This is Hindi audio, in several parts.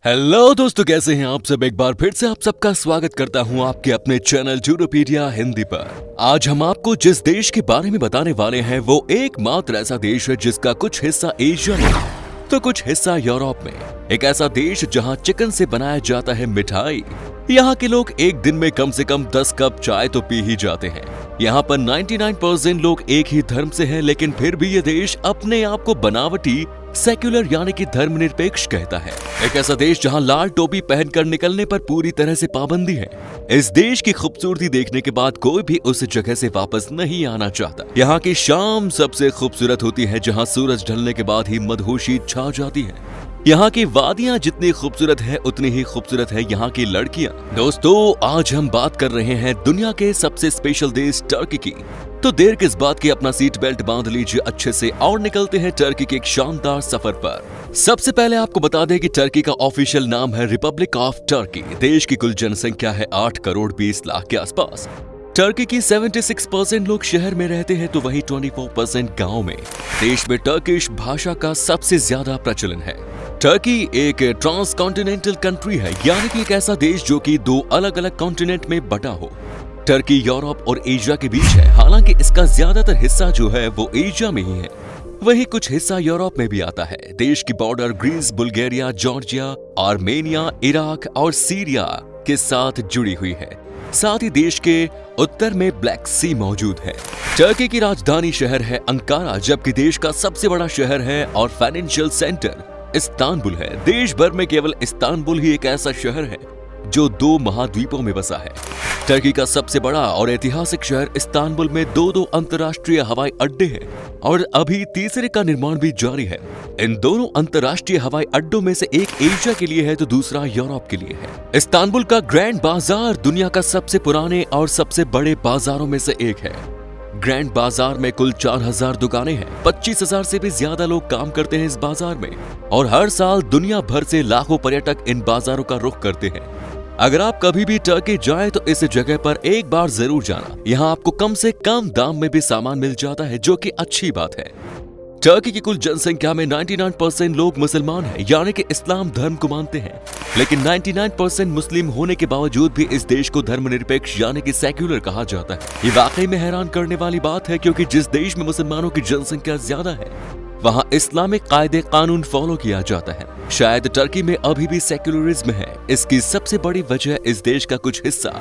हेलो दोस्तों, कैसे हैं आप सब। एक बार फिर से आप सबका स्वागत करता हूं आपके अपने चैनल जूरोपीडिया हिंदी पर। आज हम आपको जिस देश के बारे में बताने वाले हैं वो एकमात्र ऐसा देश है जिसका कुछ हिस्सा एशिया में है तो कुछ हिस्सा यूरोप में। एक ऐसा देश जहां चिकन से बनाया जाता है मिठाई। यहाँ के लोग एक दिन में कम से कम 10 कप चाय तो पी ही जाते हैं। यहाँ पर 99% लोग एक ही धर्म से हैं, लेकिन फिर भी ये देश अपने आप को बनावटी सेक्युलर यानी कि धर्मनिरपेक्ष कहता है। एक ऐसा देश जहां लाल टोपी पहनकर निकलने पर पूरी तरह से पाबंदी है। इस देश की खूबसूरती देखने के बाद कोई भी उस जगह से वापस नहीं आना चाहता। यहाँ की शाम सबसे खूबसूरत होती है, जहां सूरज ढलने के बाद ही मदहोशी छा जाती है। यहाँ की वादियां जितनी खूबसूरत है उतनी ही खूबसूरत है यहाँ की लड़कियां। दोस्तों, आज हम बात कर रहे हैं दुनिया के सबसे स्पेशल देश टर्की की। तो देर किस बात की, अपना सीट बेल्ट बांध लीजिए अच्छे से और निकलते हैं टर्की के एक शानदार सफर पर। सबसे पहले आपको बता दें कि टर्की का ऑफिशियल नाम है रिपब्लिक ऑफ टर्की। देश की कुल जनसंख्या है 8 करोड़ 20 लाख के आसपास। टर्की की 76% लोग शहर में रहते हैं तो वहीं 24% गांव में। देश में टर्किश भाषा का सबसे ज्यादा प्रचलन है। टर्की एक ट्रांस कॉन्टिनेंटल कंट्री है, यानी कि एक ऐसा देश जो कि 2 अलग अलग कॉन्टिनेंट में बटा हो। टर्की यूरोप और एशिया के बीच है, हालांकि इसका ज्यादातर हिस्सा जो है वो एशिया में ही है, वही कुछ हिस्सा यूरोप में भी आता है। देश की border Greece, Bulgaria, Georgia, Armenia, Iraq और सीरिया के साथ जुड़ी हुई है। साथ ही देश के उत्तर में ब्लैक सी मौजूद है। टर्की की राजधानी शहर है अंकारा, जबकि देश का सबसे बड़ा शहर है और फाइनेंशियल सेंटर इस्तांबुल है। देश भर में केवल इस्तांबुल ही एक ऐसा शहर है जो 2 महाद्वीपों में बसा है। टर्की का सबसे बड़ा और ऐतिहासिक शहर इस्तांबुल में 2 अंतर्राष्ट्रीय हवाई अड्डे हैं और अभी तीसरे का निर्माण भी जारी है। इन दोनों अंतर्राष्ट्रीय हवाई अड्डों में से एक एशिया के लिए है तो दूसरा यूरोप के लिए है। इस्तांबुल का ग्रैंड बाजार दुनिया का सबसे पुराने और सबसे बड़े बाजारों में से एक है। ग्रैंड बाजार में कुल 4000 दुकानें हैं। 25,000 से भी ज्यादा लोग काम करते हैं इस बाजार में और हर साल दुनिया भर से लाखों पर्यटक इन बाजारों का रुख करते हैं। अगर आप कभी भी टर्की जाएं तो इस जगह पर एक बार जरूर जाना। यहाँ आपको कम से कम दाम में भी सामान मिल जाता है, जो कि अच्छी बात है। टर्की की कुल जनसंख्या में 99% लोग मुसलमान हैं, यानी कि इस्लाम धर्म को मानते हैं। लेकिन 99% मुस्लिम होने के बावजूद भी इस देश को धर्मनिरपेक्ष यानी कि सेक्युलर कहा जाता है। ये वाकई में हैरान करने वाली बात है, क्योंकि जिस देश में मुसलमानों की जनसंख्या ज्यादा है वहाँ इस्लामिक कायदे कानून फॉलो किया जाता है। शायद टर्की में अभी भी सेक्युलरिज्म है। इसकी सबसे बड़ी वजह इस देश का कुछ हिस्सा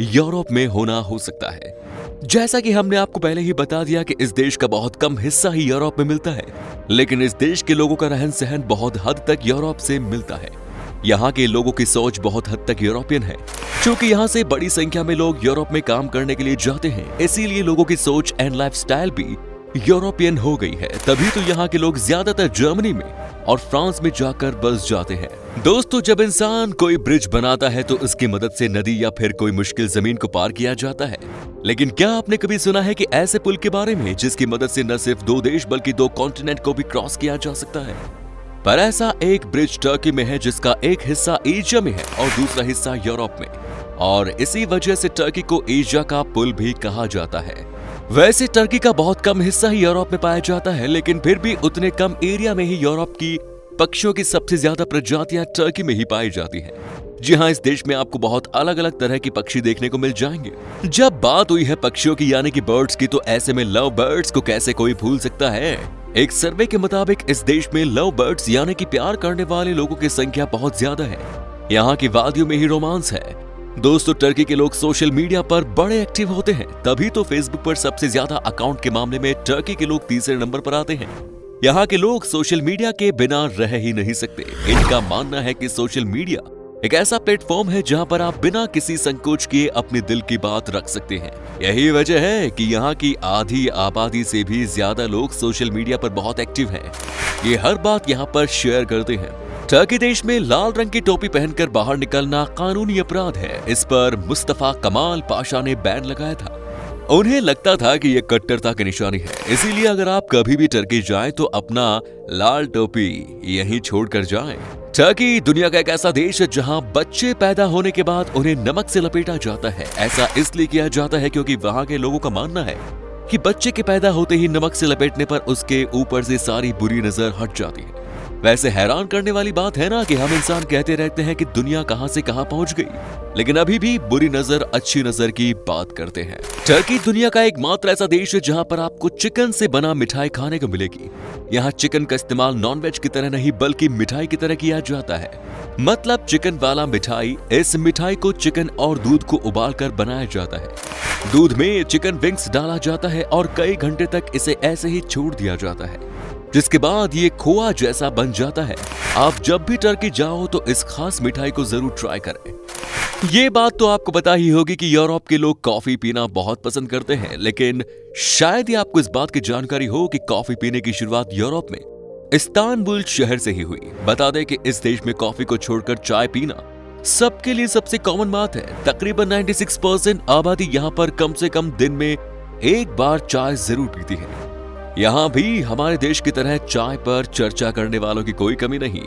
यूरोप में होना हो सकता है। जैसा कि हमने आपको पहले ही बता दिया कि इस देश का बहुत कम हिस्सा ही यूरोप में मिलता है, लेकिन इस देश के लोगों का रहन सहन बहुत हद तक यूरोप से मिलता है। यहाँ के लोगों की सोच बहुत हद तक यूरोपियन है। क्योंकि यहाँ से बड़ी संख्या में लोग यूरोप में काम करने के लिए जाते हैं, इसीलिए लोगों की सोच एंड लाइफस्टाइल भी यूरोपियन हो गई है। तभी तो यहाँ के लोग ज्यादातर जर्मनी में और फ्रांस में जाकर बस जाते हैं। दोस्तों, जब इंसान कोई ब्रिज बनाता है तो उसकी मदद से नदी या फिर कोई मुश्किल जमीन को पार किया जाता है। लेकिन क्या आपने कभी सुना है कि ऐसे पुल के बारे में जिसकी मदद से न सिर्फ 2 देश बल्कि 2 कॉन्टिनेंट को भी क्रॉस किया जा सकता है? पर ऐसा एक ब्रिज टर्की में है जिसका एक हिस्सा एशिया में है और दूसरा हिस्सा यूरोप में, और इसी वजह से टर्की को एशिया का पुल भी कहा जाता है। वैसे टर्की का बहुत कम हिस्सा ही यूरोप में पाया जाता है, लेकिन फिर भी उतने कम एरिया में ही यूरोप की पक्षियों की सबसे ज्यादा प्रजातियां टर्की में ही पाई जाती हैं। जी हाँ, इस देश में आपको बहुत अलग अलग तरह के पक्षी देखने को मिल जाएंगे। जब बात हुई है पक्षियों की यानी कि बर्ड्स की, तो ऐसे में लव बर्ड्स को कैसे कोई भूल सकता है। एक सर्वे के मुताबिक इस देश में लव बर्ड्स यानी कि प्यार करने वाले लोगों की संख्या बहुत ज्यादा है। यहाँ की वादियों में ही रोमांस है। दोस्तों, टर्की के लोग सोशल मीडिया पर बड़े एक्टिव होते हैं, तभी तो फेसबुक पर सबसे ज्यादा अकाउंट के मामले में टर्की के लोग तीसरे नंबर पर आते हैं। यहाँ के लोग सोशल मीडिया के बिना रह ही नहीं सकते। इनका मानना है कि सोशल मीडिया एक ऐसा प्लेटफॉर्म है जहाँ पर आप बिना किसी संकोच किए अपने दिल की बात रख सकते हैं। यही वजह है कि यहाँ की आधी आबादी से भी ज्यादा लोग सोशल मीडिया पर बहुत एक्टिव हैं। ये हर बात यहाँ पर शेयर करते हैं। टर्की देश में लाल रंग की टोपी पहनकर बाहर निकलना कानूनी अपराध है। इस पर मुस्तफा कमाल पाशा ने बैन लगाया था। उन्हें लगता था कि यह कट्टरता की निशानी है, इसीलिए अगर आप कभी भी टर्की जाएं तो अपना लाल टोपी यहीं छोड़कर जाएं। टर्की दुनिया का एक ऐसा देश है जहां बच्चे पैदा होने के बाद उन्हें नमक से लपेटा जाता है। ऐसा इसलिए किया जाता है क्योंकि वहां के लोगों का मानना है कि बच्चे के पैदा होते ही नमक से लपेटने पर उसके ऊपर से सारी बुरी नजर हट जाती है। वैसे हैरान करने वाली बात है ना कि हम इंसान कहते रहते हैं कि दुनिया कहां से कहां पहुंच गई, लेकिन अभी भी बुरी नजर अच्छी नजर की बात करते हैं। टर्की दुनिया का एकमात्र ऐसा देश है जहां पर आपको चिकन से बना मिठाई खाने को मिलेगी। यहाँ चिकन का इस्तेमाल नॉनवेज की तरह नहीं बल्कि मिठाई की तरह किया जाता है। मतलब चिकन वाला मिठाई। इस मिठाई को चिकन और दूध को उबालकर बनाया जाता है। दूध में चिकन विंग्स डाला जाता है और कई घंटे तक इसे ऐसे ही छोड़ दिया जाता है, जिसके बाद ये खोआ जैसा बन जाता है। आप जब भी टर्की जाओ तो इस खास मिठाई को जरूर ट्राई करें। ये बात तो आपको पता ही होगी कि यूरोप के लोग कॉफी पीना बहुत पसंद करते हैं, लेकिन शायद ही आपको इस बात की जानकारी हो कि कॉफी पीने की शुरुआत यूरोप में इस्तांबुल शहर से ही हुई। बता दें कि इस देश में कॉफी को छोड़कर चाय पीना सबके लिए सबसे कॉमन बात है। तकरीबन 96% आबादी यहाँ पर कम से कम दिन में एक बार चाय जरूर पीती है। यहाँ भी हमारे देश की तरह चाय पर चर्चा करने वालों की कोई कमी नहीं।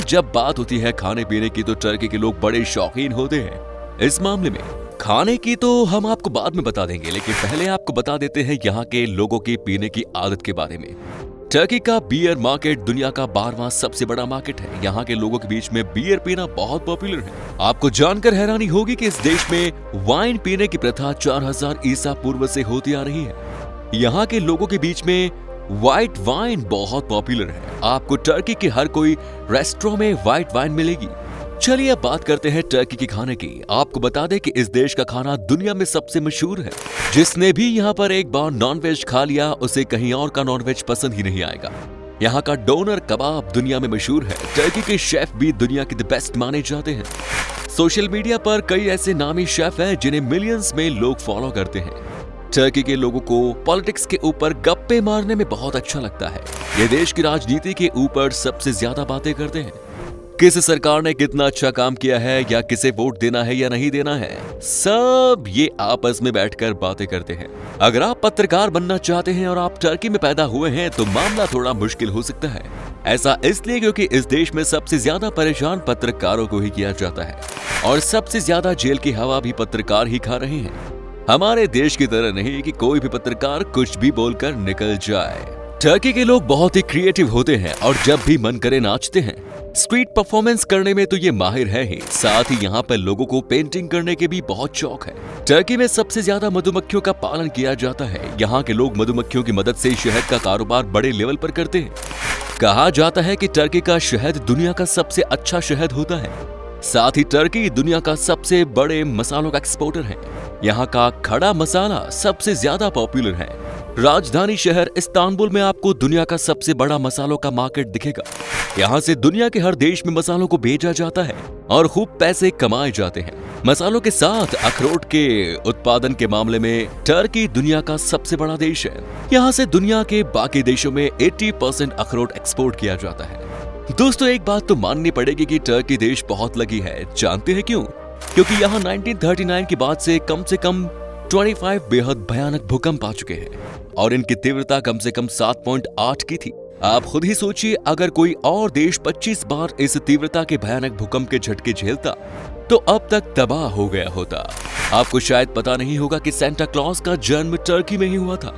जब बात होती है खाने पीने की तो टर्की के लोग बड़े शौकीन होते हैं। इस मामले में खाने की तो हम आपको बाद में बता देंगे, लेकिन पहले आपको बता देते हैं यहाँ के लोगों की पीने की आदत के बारे में। टर्की का बियर मार्केट दुनिया का 12वां सबसे बड़ा मार्केट है। यहाँ के लोगों के बीच में बियर पीना बहुत पॉपुलर है। आपको जानकर हैरानी होगी कि इस देश में वाइन पीने की प्रथा 4000 ईसा पूर्व से होती आ रही है। यहाँ के लोगों के बीच में व्हाइट वाइन बहुत पॉपुलर है। आपको टर्की के हर कोई रेस्टोरेंट में व्हाइट वाइन मिलेगी। चलिए अब बात करते हैं टर्की के खाने की। आपको बता दें कि इस देश का खाना दुनिया में सबसे मशहूर है। जिसने भी यहाँ पर एक बार नॉनवेज खा लिया उसे कहीं और का नॉनवेज पसंद ही नहीं आएगा। यहाँ का डोनर कबाब दुनिया में मशहूर है। टर्की के शेफ भी दुनिया के द बेस्ट माने जाते हैं। सोशल मीडिया पर कई ऐसे नामी शेफ हैं जिन्हें मिलियंस में लोग फॉलो करते हैं। टर्की के लोगों को पॉलिटिक्स के ऊपर गप्पे मारने में बहुत अच्छा लगता है। ये देश की राजनीति के ऊपर सबसे ज्यादा बातें करते हैं। किस सरकार ने कितना अच्छा काम किया है या किसे वोट देना है या नहीं देना है, सब ये आपस में बैठकर बातें करते हैं। अगर आप पत्रकार बनना चाहते हैं और आप टर्की में पैदा हुए हैं तो मामला थोड़ा मुश्किल हो सकता है। ऐसा इसलिए क्योंकि इस देश में सबसे ज्यादा परेशान पत्रकारों को ही किया जाता है और सबसे ज्यादा जेल की हवा भी पत्रकार ही खा रहे हैं। हमारे देश की तरह नहीं कि कोई भी पत्रकार कुछ भी बोलकर निकल जाए। टर्की के लोग बहुत ही क्रिएटिव होते हैं और जब भी मन करे नाचते हैं। स्ट्रीट परफॉर्मेंस करने में तो ये माहिर है ही, साथ ही यहाँ पर लोगों को पेंटिंग करने के भी बहुत शौक है। टर्की में सबसे ज्यादा मधुमक्खियों का पालन किया जाता है। यहाँ के लोग मधुमक्खियों की मदद से शहद का कारोबार बड़े लेवल पर करते हैं। कहा जाता है कि टर्की का शहद दुनिया का सबसे अच्छा शहद होता है। साथ ही टर्की दुनिया का सबसे बड़े मसालों का एक्सपोर्टर है। यहाँ का खड़ा मसाला सबसे ज्यादा पॉपुलर है। राजधानी शहर इस्तांबुल में आपको दुनिया का सबसे बड़ा मसालों का मार्केट दिखेगा। यहाँ से दुनिया के हर देश में मसालों को भेजा जाता है और खूब पैसे कमाए जाते हैं। मसालों के साथ अखरोट के उत्पादन के मामले में टर्की दुनिया का सबसे बड़ा देश है। यहाँ से दुनिया के बाकी देशों में 80% अखरोट एक्सपोर्ट किया जाता है। दोस्तों एक बात तो माननी पड़ेगी कि टर्की देश बहुत लकी है। जानते हैं क्यों? क्योंकि यहाँ 1939 के बाद से कम 25 बेहद भयानक भूकंप आ चुके हैं और इनकी तीव्रता कम से कम 7.8 की थी। आप खुद ही सोचिए, अगर कोई और देश 25 बार इस तीव्रता के भयानक भूकंप के झटके झेलता तो अब तक तबाह हो गया होता। आपको शायद पता नहीं होगा कि सेंटा क्लॉज का जन्म टर्की में ही हुआ था।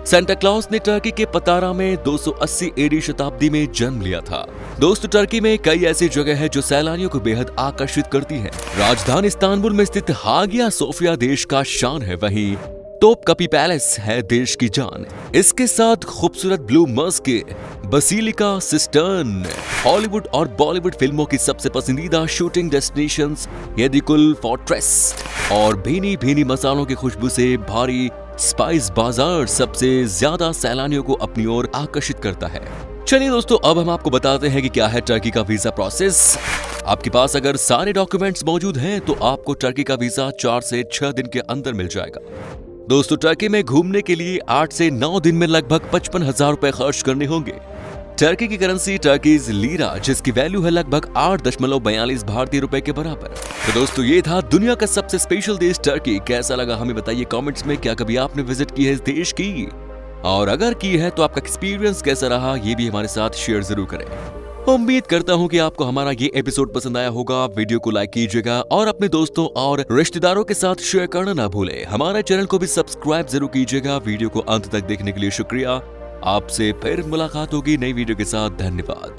सेंटा क्लॉज ने टर्की के पतारा में 280 एडी शताब्दी में जन्म लिया था। दोस्तों टर्की में कई ऐसी जगह है जो सैलानियों को बेहद आकर्षित करती है। राजधानी इस्तांबुल में स्थित हागिया सोफिया देश का शान है। वहीं तोपकापी पैलेस है देश की जान। इसके साथ खूबसूरत ब्लू मस्जिद, बसिलिका सिस्टर्न, हॉलीवुड और बॉलीवुड फिल्मों की सबसे पसंदीदा शूटिंग डेस्टिनेशंस, येदिकुल फोर्ट्रेस और भीनी भीनी मसालों की खुशबू से भारी स्पाइस बाजार सबसे ज्यादा सैलानियों को अपनी ओर आकर्षित करता है। चलिए दोस्तों अब हम आपको बताते हैं कि क्या है टर्की का वीजा प्रोसेस। आपके पास अगर सारे डॉक्यूमेंट्स मौजूद हैं तो आपको टर्की का वीजा 4 से 6 दिन के अंदर मिल जाएगा। दोस्तों टर्की में घूमने के लिए 8 से 9 दिन में लगभग 55,000 रुपए खर्च करने होंगे। टर्की की करेंसी टर्कीज लीरा, जिसकी वैल्यू है लगभग 8.42 भारतीय रुपए के बराबर। तो दोस्तों ये था दुनिया का सबसे स्पेशल देश टर्की। कैसा लगा हमें बताइए कमेंट्स में। क्या कभी आपने विजिट की है इस देश की, और अगर की है तो आपका एक्सपीरियंस कैसा रहा ये भी हमारे साथ शेयर जरूर करें। उम्मीद करता हूँ कि आपको हमारा ये एपिसोड पसंद आया होगा। वीडियो को लाइक कीजिएगा और अपने दोस्तों और रिश्तेदारों के साथ शेयर करना ना भूले। हमारे चैनल को भी सब्सक्राइब जरूर कीजिएगा। वीडियो को अंत तक देखने के लिए शुक्रिया। आपसे फिर मुलाकात होगी नई वीडियो के साथ। धन्यवाद।